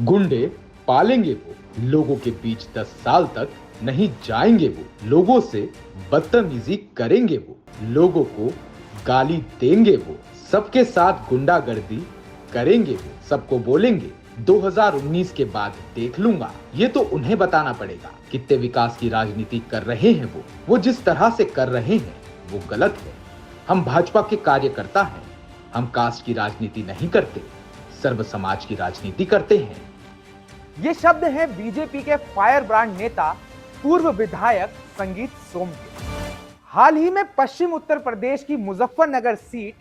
गुंडे पालेंगे वो, लोगों के बीच 10 साल तक नहीं जाएंगे वो, लोगों से बदतमीजी करेंगे वो, लोगों को गाली देंगे वो, सबके साथ गुंडागर्दी करेंगे वो, सबको बोलेंगे 2019 के बाद देख लूंगा। ये तो उन्हें बताना पड़ेगा कितने विकास की राजनीति कर रहे हैं वो जिस तरह से कर रहे हैं वो गलत है। हम भाजपा के कार्यकर्ता हैं, हम कास्ट की राजनीति नहीं करते, सर्व समाज की राजनीति करते हैं। ये शब्द हैं बीजेपी के फायर ब्रांड नेता पूर्व विधायक संगीत सोम के। हाल ही में पश्चिम उत्तर प्रदेश की मुजफ्फरनगर सीट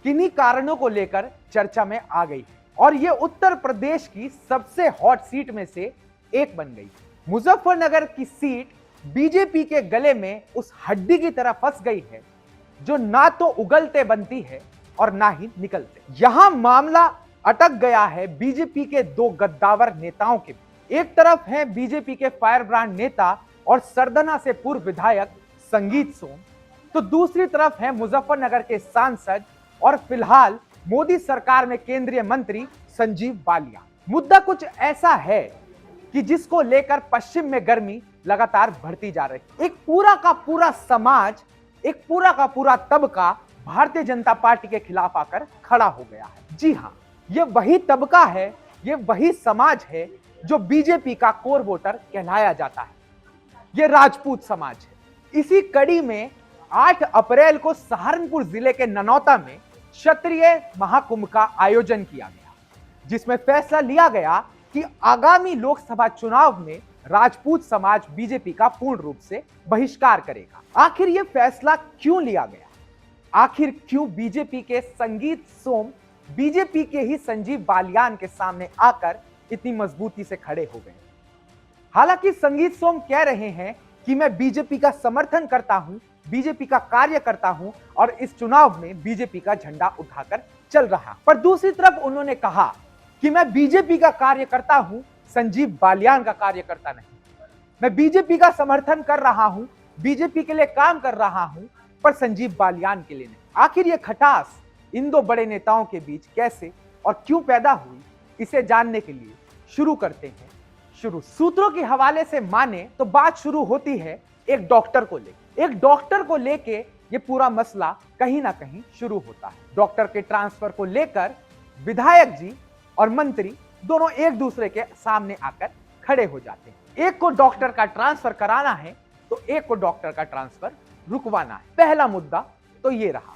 किन्हीं कारणों को लेकर चर्चा में आ गई और ये उत्तर प्रदेश की सबसे हॉट सीट में से एक बन गई। मुजफ्फरनगर की सीट बीजेपी के गले में उस हड्डी की तरह फंस गई है जो ना तो उगलते बनती है और ना ही निकलते। यहां मामला अटक गया है बीजेपी के दो गद्दावर नेताओं के बीच। एक तरफ है बीजेपी के फायर ब्रांड नेता और सरदना से पूर्व विधायक संगीत सोम, तो दूसरी तरफ है मुजफ्फरनगर के सांसद और फिलहाल मोदी सरकार में केंद्रीय मंत्री संजीव बालियान। मुद्दा कुछ ऐसा है कि जिसको लेकर पश्चिम में गर्मी लगातार बढ़ती जा रही है। एक पूरा का पूरा समाज, एक पूरा का पूरा तबका भारतीय जनता पार्टी के खिलाफ आकर खड़ा हो गया है। जी हां, ये वही तबका है, ये वही समाज है जो बीजेपी का कोर वोटर कहलाया जाता है। ये राजपूत समाज है। इसी कड़ी में 8 अप्रैल को सहारनपुर जिले के ननौता में क्षत्रिय महाकुंभ का आयोजन किया गया, जिसमें फैसला लिया गया कि आगामी लोकसभा चुनाव में राजपूत समाज बीजेपी का पूर्ण रूप से बहिष्कार करेगा। आखिर यह फैसला क्यों लिया गया? आखिर क्यों बीजेपी के संगीत सोम बीजेपी के ही संजीव बालियान के सामने आकर इतनी मजबूती से खड़े हो गए? हालांकि संगीत सोम कह रहे हैं कि मैं बीजेपी का समर्थन करता हूं, बीजेपी का कार्य करता हूं और इस चुनाव में बीजेपी का झंडा उठाकर चल रहा। पर दूसरी तरफ उन्होंने कहा कि मैं बीजेपी का कार्य करता हूं, संजीव बालियान का कार्य करता नहीं। मैं बीजेपी का समर्थन कर रहा हूं, बीजेपी के लिए काम कर रहा हूं, पर संजीव बालियान के लिए नहीं। आखिर यह खटास इन दो बड़े नेताओं के बीच कैसे और क्यों पैदा हुई, इसे जानने के लिए शुरू करते हैं। सूत्रों के हवाले से माने तो बात शुरू होती है एक डॉक्टर को लेकर। एक डॉक्टर को लेके ये पूरा मसला कहीं ना कहीं शुरू होता है। डॉक्टर के ट्रांसफर को लेकर विधायक जी और मंत्री दोनों एक दूसरे के सामने आकर खड़े हो जाते हैं। एक को डॉक्टर का ट्रांसफर कराना है तो एक को डॉक्टर का ट्रांसफर रुकवाना है। पहला मुद्दा तो ये रहा।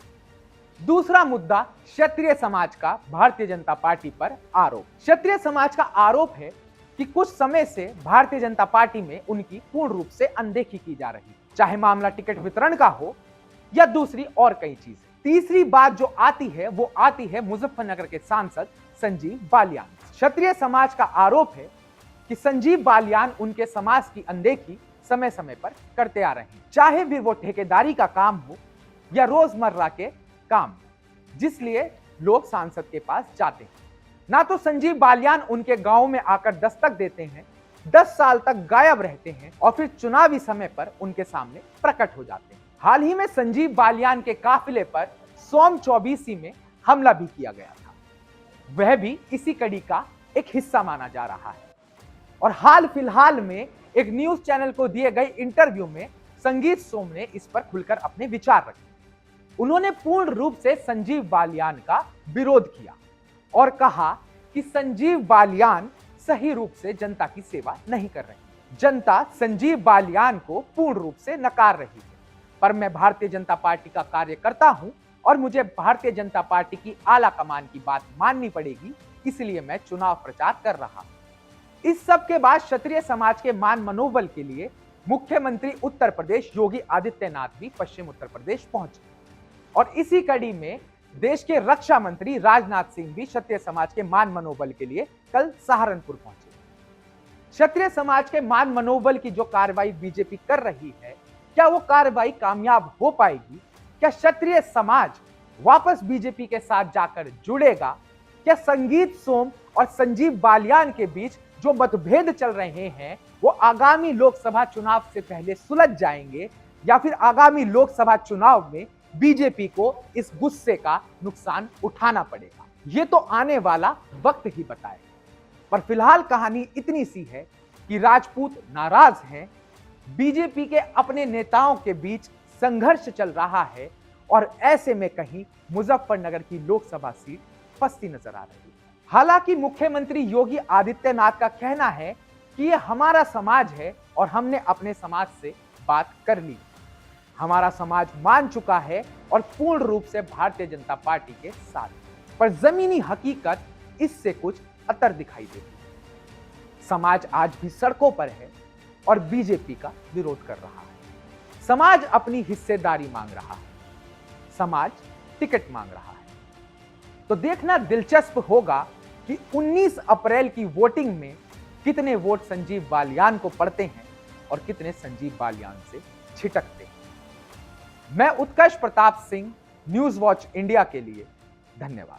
दूसरा मुद्दा क्षत्रिय समाज का भारतीय जनता पार्टी पर आरोप। क्षत्रिय समाज का आरोप है कि कुछ समय से भारतीय जनता पार्टी में उनकी पूर्ण रूप से अनदेखी की जा रही है, चाहे मामला टिकट वितरण का हो या दूसरी और कई चीजें। तीसरी बात जो आती है वो आती है मुजफ्फरनगर के सांसद संजीव बालियान। क्षत्रिय समाज का आरोप है कि संजीव बालियान उनके समाज की अनदेखी समय समय पर करते आ रहे हैं, चाहे भी वो ठेकेदारी का काम हो या रोजमर्रा के काम, जिसलिए लोग सांसद के पास जाते हैं। ना तो संजीव बालियान उनके गांव में आकर दस्तक देते हैं, 10 साल तक गायब रहते हैं और फिर चुनावी समय पर उनके सामने प्रकट हो जाते हैं। हाल ही में संजीव बालियान के काफिले पर सोम 24 में हमला भी किया गया था, वह भी इसी कड़ी का एक हिस्सा माना जा रहा है। और हाल फिलहाल में एक न्यूज चैनल को दिए गए इंटरव्यू में संगीत सोम ने इस पर खुलकर अपने विचार रखे। उन्होंने पूर्ण रूप से संजीव बालियान का विरोध किया और कहा कि संजीव बालियान सही रूप से जनता की सेवा नहीं कर रहे। जनता संजीव बालियान को पूर्ण रूप से नकार रही है, पर मैं भारतीय जनता पार्टी का कार्य करता हूं और मुझे भारतीय जनता पार्टी की आला कमान की बात माननी पड़ेगी, इसलिए मैं चुनाव प्रचार कर रहा हूं। इस सब के बाद क्षत्रिय समाज के मान मनोबल के लिए मुख्यमंत्री उत्तर प्रदेश योगी आदित्यनाथ भी पश्चिम उत्तर प्रदेश पहुंचे और इसी कड़ी में देश के रक्षा मंत्री राजनाथ सिंह भी क्षत्रिय समाज के मान मनोबल के लिए कल सहारनपुर पहुंचे। क्षत्रिय समाज के मान मनोबल की जो कार्रवाई बीजेपी कर रही है, क्या वो कार्रवाई कामयाब हो पाएगी? क्या क्षत्रिय समाज वापस बीजेपी के साथ जाकर जुड़ेगा? क्या संगीत सोम और संजीव बालियान के बीच जो मतभेद चल रहे हैं वो आगामी लोकसभा चुनाव से पहले सुलझ जाएंगे या फिर आगामी लोकसभा चुनाव में बीजेपी को इस गुस्से का नुकसान उठाना पड़ेगा? ये तो आने वाला वक्त ही बताएगा। पर फिलहाल कहानी इतनी सी है कि राजपूत नाराज हैं, बीजेपी के अपने नेताओं के बीच संघर्ष चल रहा है और ऐसे में कहीं मुजफ्फरनगर की लोकसभा सीट फंसती नजर आ रही है। हालांकि मुख्यमंत्री योगी आदित्यनाथ का कहना है कि यह हमारा समाज है और हमने अपने समाज से बात कर ली। हमारा समाज मान चुका है और पूर्ण रूप से भारतीय जनता पार्टी के साथ, पर जमीनी हकीकत इससे कुछ अतर दिखाई देती है। समाज आज भी सड़कों पर है और बीजेपी का विरोध कर रहा है। समाज अपनी हिस्सेदारी मांग रहा है, समाज टिकट मांग रहा है। तो देखना दिलचस्प होगा कि 19 अप्रैल की वोटिंग में कितने वोट संजीव बालियान को पड़ते हैं और कितने संजीव बालियान से छिटकते हैं। मैं Utkarsh Pratap Singh, news watch India के लिए, धन्यवाद।